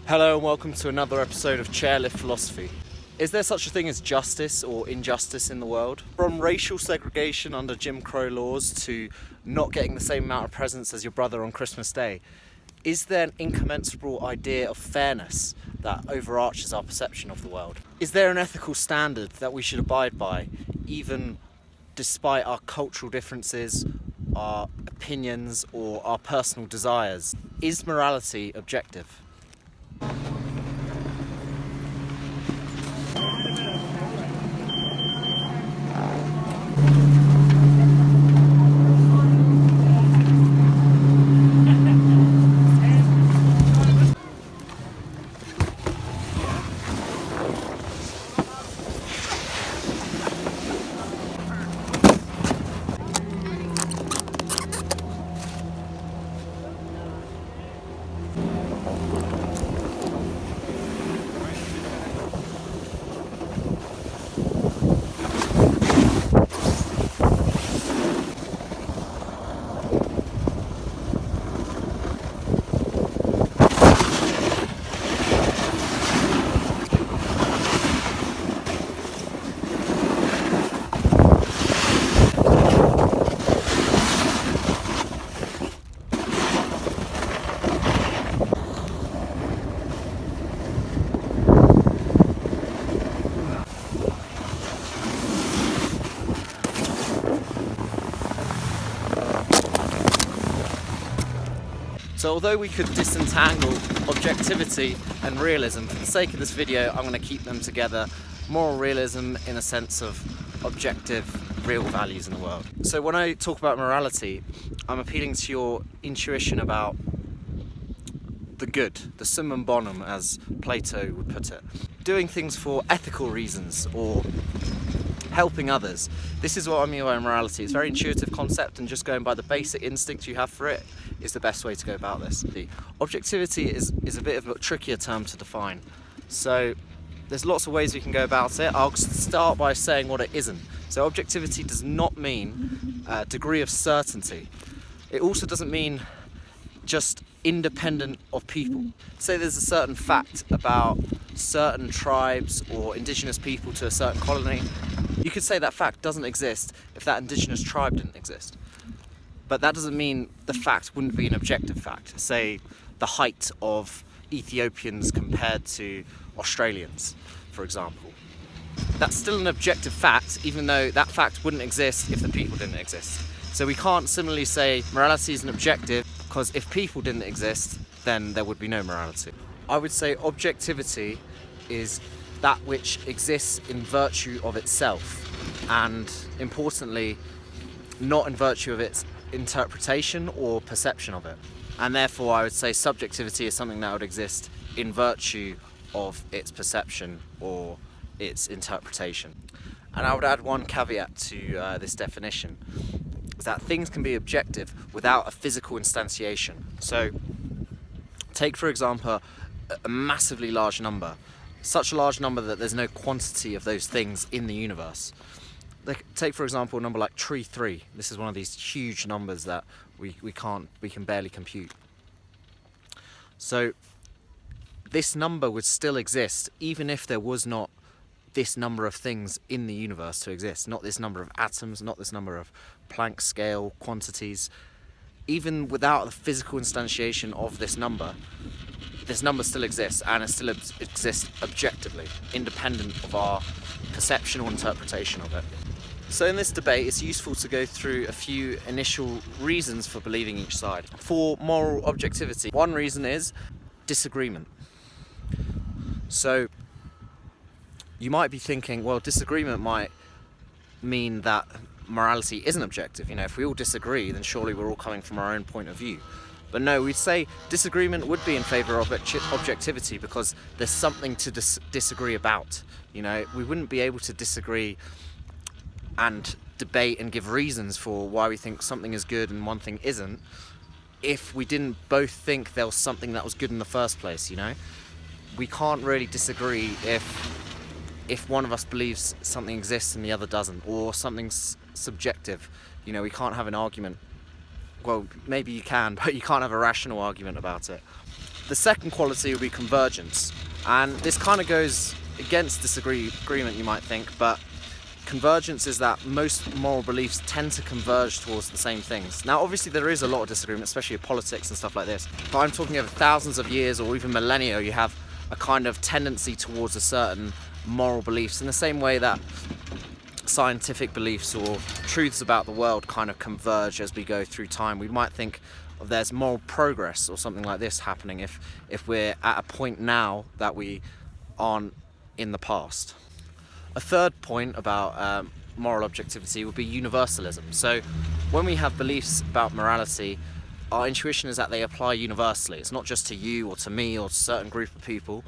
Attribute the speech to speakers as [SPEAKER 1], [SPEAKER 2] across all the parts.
[SPEAKER 1] Hello and welcome to another episode of Chairlift Philosophy. Is there such a thing as justice or injustice in the world? From racial segregation under Jim Crow laws to not getting the same amount of presents as your brother on Christmas Day, is there an incommensurable idea of fairness that overarches our perception of the world? Is there an ethical standard that we should abide by, even despite our cultural differences, our opinions, or our personal desires? Is morality objective? So although we could disentangle objectivity and realism, for the sake of this video I'm going to keep them together. Moral realism in a sense of objective, real values in the world. So when I talk about morality, I'm appealing to your intuition about the good, the summum bonum as Plato would put it. Doing things for ethical reasons or helping others. This is what I mean by morality. It's a very intuitive concept, and just going by the basic instinct you have for it is the best way to go about this. The objectivity is a bit of a trickier term to define. So there's lots of ways we can go about it. I'll start by saying what it isn't. So objectivity does not mean a degree of certainty. It also doesn't mean just independent of people. Say there's a certain fact about certain tribes or indigenous people to a certain colony. You could say that fact doesn't exist if that indigenous tribe didn't exist. But that doesn't mean the fact wouldn't be an objective fact. Say the height of Ethiopians compared to Australians, for example. That's still an objective fact, even though that fact wouldn't exist if the people didn't exist. So we can't similarly say morality is an objective, because if people didn't exist, then there would be no morality. I would say objectivity is that which exists in virtue of itself, and importantly, not in virtue of its interpretation or perception of it. And therefore I would say subjectivity is something that would exist in virtue of its perception or its interpretation. And I would add one caveat to this definition, is that things can be objective without a physical instantiation. So take for example a massively large number, such a large number that there's no quantity of those things in the universe. Take for example a number like tree 3. This is one of these huge numbers that we can barely compute. So this number would still exist even if there was not this number of things in the universe to exist, not this number of atoms, not this number of Planck scale quantities. Even without the physical instantiation of this number still exists, and it still exists objectively, independent of our perception or interpretation of it. So in this debate, it's useful to go through a few initial reasons for believing each side. For moral objectivity, one reason is disagreement. So you might be thinking, well, disagreement might mean that morality isn't objective. You know, if we all disagree, then surely we're all coming from our own point of view. But no, we'd say disagreement would be in favour of objectivity because there's something to disagree about. You know, we wouldn't be able to disagree and debate and give reasons for why we think something is good and one thing isn't if we didn't both think there was something that was good in the first place, you know? We can't really disagree if one of us believes something exists and the other doesn't, or something's subjective. You know, we can't have an argument. Well, maybe you can, but you can't have a rational argument about it. The second quality would be convergence, and this kind of goes against disagreement, you might think, but convergence is that most moral beliefs tend to converge towards the same things. Now obviously there is a lot of disagreement, especially in politics and stuff like this, but I'm talking over thousands of years or even millennia. You have a kind of tendency towards a certain moral beliefs in the same way that scientific beliefs or truths about the world kind of converge as we go through time. We might think of there's moral progress or something like this happening if we're at a point now that we aren't in the past. A third point about moral objectivity would be universalism. So when we have beliefs about morality, our intuition is that they apply universally. It's not just to you or to me or to a certain group of people.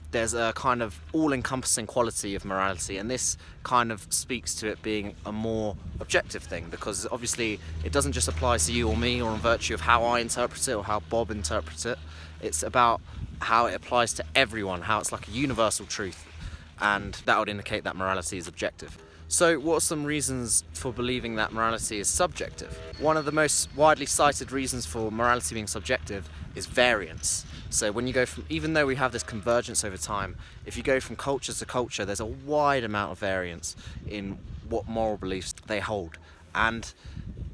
[SPEAKER 1] There's a kind of all-encompassing quality of morality, and this kind of speaks to it being a more objective thing, because obviously it doesn't just apply to you or me or in virtue of how I interpret it or how Bob interprets it. It's about how it applies to everyone, how it's like a universal truth, and that would indicate that morality is objective. So what are some reasons for believing that morality is subjective? One of the most widely cited reasons for morality being subjective is variance. So when you go from, even though we have this convergence over time, if you go from culture to culture, there's a wide amount of variance in what moral beliefs they hold. And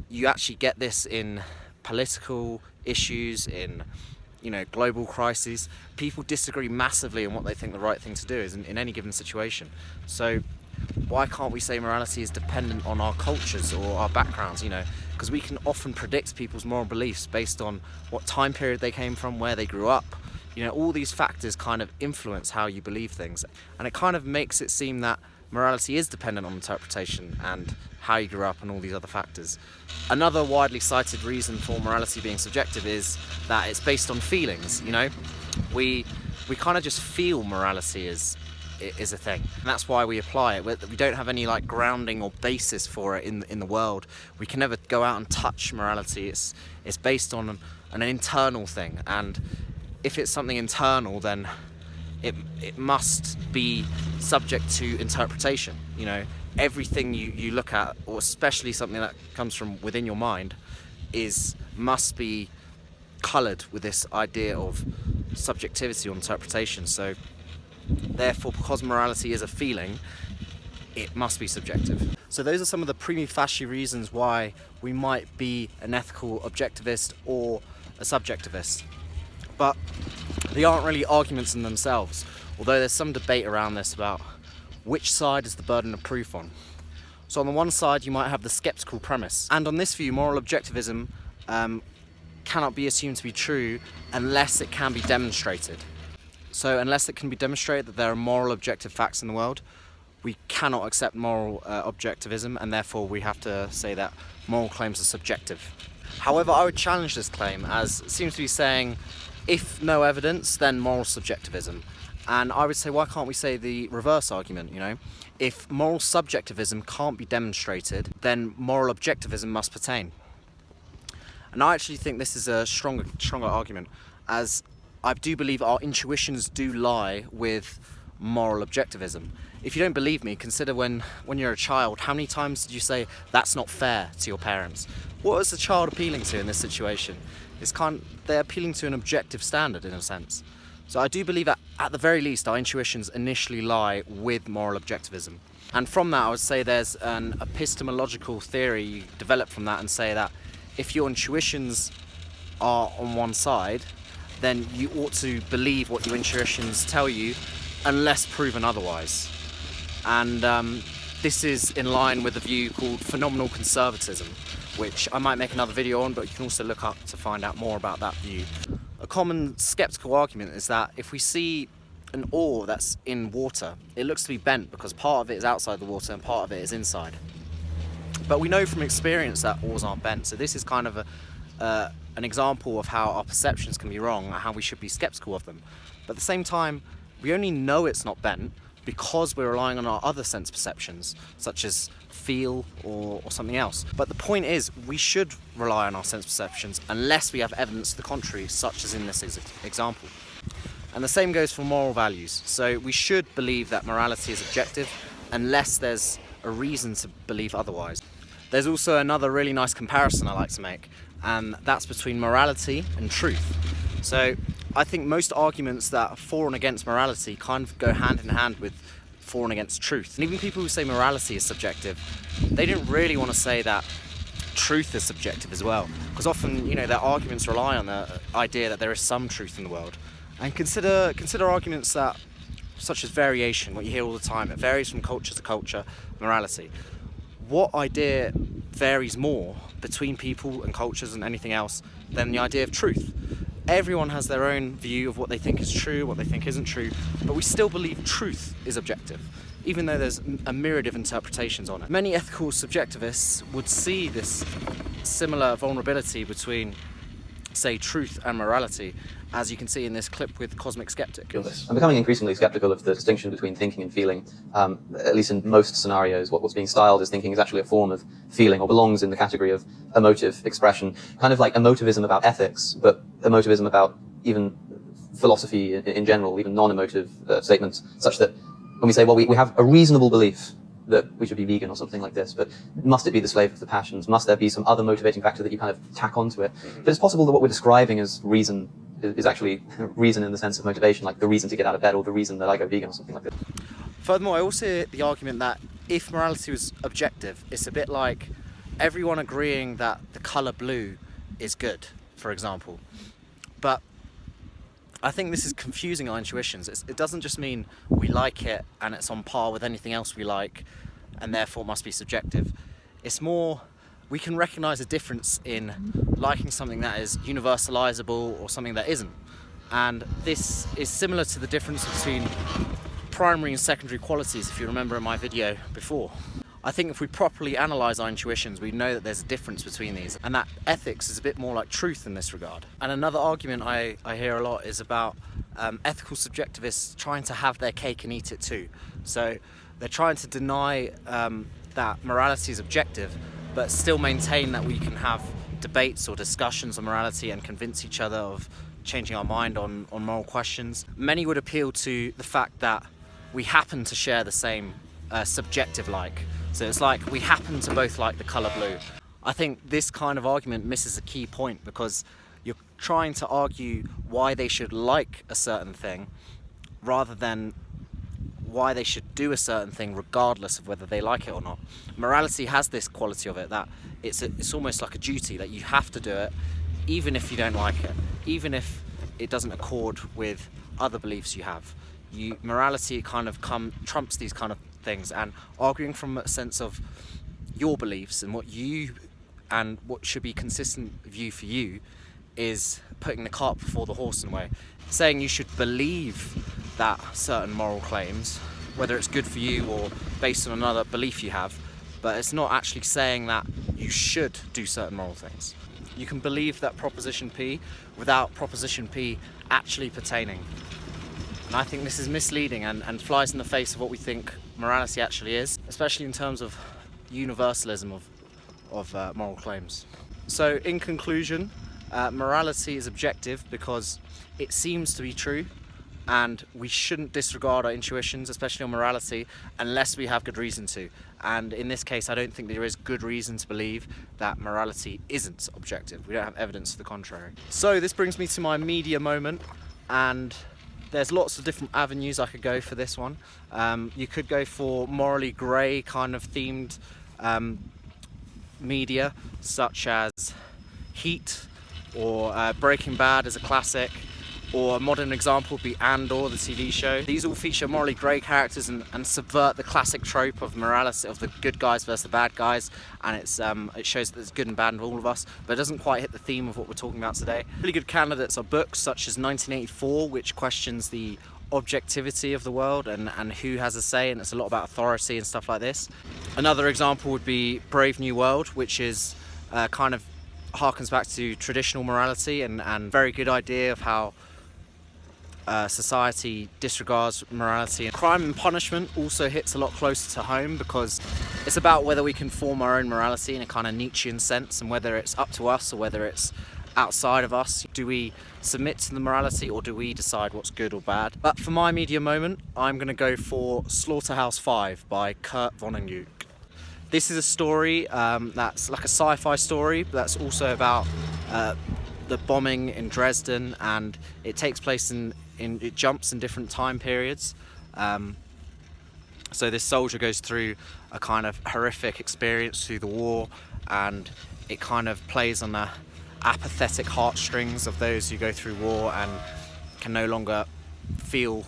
[SPEAKER 1] you actually get this in political issues, in global crises. People disagree massively on what they think the right thing to do is in any given situation. So why can't we say morality is dependent on our cultures or our backgrounds, because we can often predict people's moral beliefs based on what time period they came from, where they grew up. All these factors kind of influence how you believe things, and it kind of makes it seem that morality is dependent on interpretation and how you grew up and all these other factors. Another widely cited reason for morality being subjective is that it's based on feelings. We kind of just feel morality is a thing, and that's why we apply it. We don't have any grounding or basis for it in the world. We can never go out and touch morality. It's based on an internal thing, and if it's something internal, then it must be subject to interpretation. Everything you look at, or especially something that comes from within your mind, must be coloured with this idea of subjectivity or interpretation. So therefore, because morality is a feeling, it must be subjective. So those are some of the prima facie reasons why we might be an ethical objectivist or a subjectivist. But they aren't really arguments in themselves, although there's some debate around this about which side is the burden of proof on. So on the one side you might have the skeptical premise, and on this view moral objectivism cannot be assumed to be true unless it can be demonstrated. So unless it can be demonstrated that there are moral objective facts in the world, we cannot accept moral objectivism, and therefore we have to say that moral claims are subjective. However, I would challenge this claim, as it seems to be saying if no evidence, then moral subjectivism. And I would say, why can't we say the reverse argument? If moral subjectivism can't be demonstrated, then moral objectivism must pertain. And I actually think this is a stronger argument, as I do believe our intuitions do lie with moral objectivism. If you don't believe me, consider when you're a child, how many times did you say that's not fair to your parents? What is the child appealing to in this situation? They're appealing to an objective standard in a sense. So I do believe that at the very least our intuitions initially lie with moral objectivism. And from that I would say there's an epistemological theory you develop from that, and say that if your intuitions are on one side, then you ought to believe what your intuitions tell you unless proven otherwise. And this is in line with a view called phenomenal conservatism, which I might make another video on, but you can also look up to find out more about that view. A common skeptical argument is that if we see an ore that's in water, it looks to be bent because part of it is outside the water and part of it is inside. But we know from experience that ores aren't bent, so this is kind of an example of how our perceptions can be wrong and how we should be skeptical of them. But at the same time, we only know it's not bent because we're relying on our other sense perceptions, such as feel or something else. But the point is, we should rely on our sense perceptions unless we have evidence to the contrary, such as in this example. And the same goes for moral values. So we should believe that morality is objective unless there's a reason to believe otherwise. There's also another really nice comparison I like to make, and that's between morality and truth. So I think most arguments that are for and against morality kind of go hand in hand with for and against truth. And even people who say morality is subjective, they don't really want to say that truth is subjective as well, because often, you know, their arguments rely on the idea that there is some truth in the world. And consider arguments that, such as variation, what you hear all the time. It varies from culture to culture. Morality. What idea varies more between people and cultures and anything else than the idea of truth? Everyone has their own view of what they think is true, what they think isn't true, but we still believe truth is objective, even though there's a myriad of interpretations on it. Many ethical subjectivists would see this similar vulnerability between, say, truth and morality, as you can see in this clip with Cosmic Sceptic.
[SPEAKER 2] I'm becoming increasingly skeptical of the distinction between thinking and feeling. At least in most scenarios, what's being styled as thinking is actually a form of feeling, or belongs in the category of emotive expression. Kind of like emotivism about ethics, but emotivism about even philosophy in general, even non-emotive statements, such that when we say, well, we have a reasonable belief that we should be vegan or something like this, but must it be the slave of the passions? Must there be some other motivating factor that you kind of tack onto it? But it's possible that what we're describing as reason is actually reason in the sense of motivation, like the reason to get out of bed or the reason that I go vegan or something like this.
[SPEAKER 1] Furthermore, I also hear the argument that if morality was objective, it's a bit like everyone agreeing that the colour blue is good, for example. But I think this is confusing our intuitions. It doesn't just mean we like it and it's on par with anything else we like and therefore must be subjective. It's more, we can recognise a difference in liking something that is universalisable or something that isn't. And this is similar to the difference between primary and secondary qualities, if you remember in my video before. I think if we properly analyse our intuitions, we know that there's a difference between these, and that ethics is a bit more like truth in this regard. And another argument I hear a lot is about ethical subjectivists trying to have their cake and eat it too. So they're trying to deny that morality is objective, but still maintain that we can have debates or discussions on morality and convince each other of changing our mind on moral questions. Many would appeal to the fact that we happen to share the same subjective like. So it's like we happen to both like the colour blue. I think this kind of argument misses a key point, because you're trying to argue why they should like a certain thing rather than why they should do a certain thing regardless of whether they like it or not. Morality has this quality of it that it's almost like a duty, that you have to do it even if you don't like it, even if it doesn't accord with other beliefs you have. Morality kind of trumps these kind of things, and arguing from a sense of your beliefs and what should be consistent view for you is putting the cart before the horse in a way. Saying you should believe that certain moral claims, whether it's good for you or based on another belief you have, but it's not actually saying that you should do certain moral things. You can believe that proposition P without proposition P actually pertaining. And I think this is misleading and flies in the face of what we think morality actually is, especially in terms of universalism of moral claims. So in conclusion, morality is objective because it seems to be true, and we shouldn't disregard our intuitions, especially on morality, unless we have good reason to. And in this case, I don't think there is good reason to believe that morality isn't objective. We don't have evidence to the contrary. So this brings me to my media moment, and there's lots of different avenues I could go for this one. You could go for morally grey kind of themed media, such as Heat, or Breaking Bad as a classic, or a modern example would be Andor, the TV show. These all feature morally grey characters and subvert the classic trope of morality, of the good guys versus the bad guys, and it shows that there's good and bad in all of us, but it doesn't quite hit the theme of what we're talking about today. Really good candidates are books such as 1984, which questions the objectivity of the world and who has a say, and it's a lot about authority and stuff like this. Another example would be Brave New World, which is kind of harkens back to traditional morality and very good idea of how society disregards morality. Crime and Punishment also hits a lot closer to home, because it's about whether we can form our own morality in a kind of Nietzschean sense, and whether it's up to us or whether it's outside of us. Do we submit to the morality, or do we decide what's good or bad? But for my media moment, I'm going to go for Slaughterhouse-Five by Kurt Vonnegut. This is a story that's like a sci-fi story, but that's also about the bombing in Dresden, and it takes place it jumps in different time periods. So this soldier goes through a kind of horrific experience through the war, and it kind of plays on the apathetic heartstrings of those who go through war and can no longer feel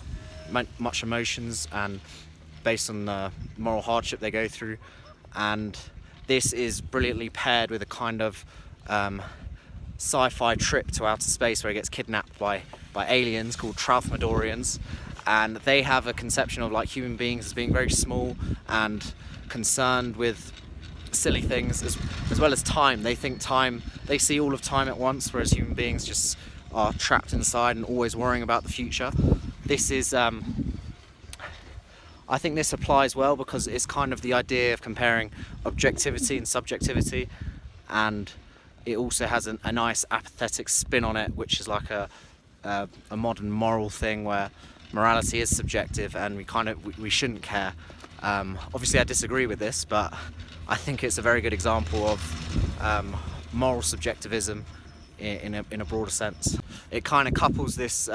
[SPEAKER 1] much emotions, and based on the moral hardship they go through. And this is brilliantly paired with a kind of sci-fi trip to outer space where he gets kidnapped by aliens called Tralfamadorians, and they have a conception of like human beings as being very small and concerned with silly things as well as time. They think time, they see all of time at once, whereas human beings just are trapped inside and always worrying about the future. This is I think this applies well because it's kind of the idea of comparing objectivity and subjectivity, and it also has a nice apathetic spin on it, which is like a modern moral thing where morality is subjective and we shouldn't care. Obviously I disagree with this, but I think it's a very good example of moral subjectivism in a broader sense. It kind of couples this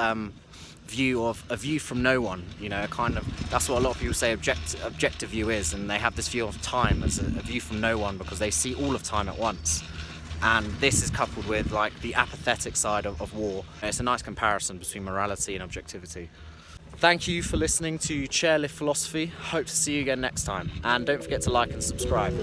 [SPEAKER 1] view of a view from no one, you know, kind of, that's what a lot of people say objective view is, and they have this view of time as a view from no one because they see all of time at once. And this is coupled with like the apathetic side of war. It's a nice comparison between morality and objectivity. Thank you for listening to Chairlift Philosophy. Hope to see you again next time, and don't forget to like and subscribe.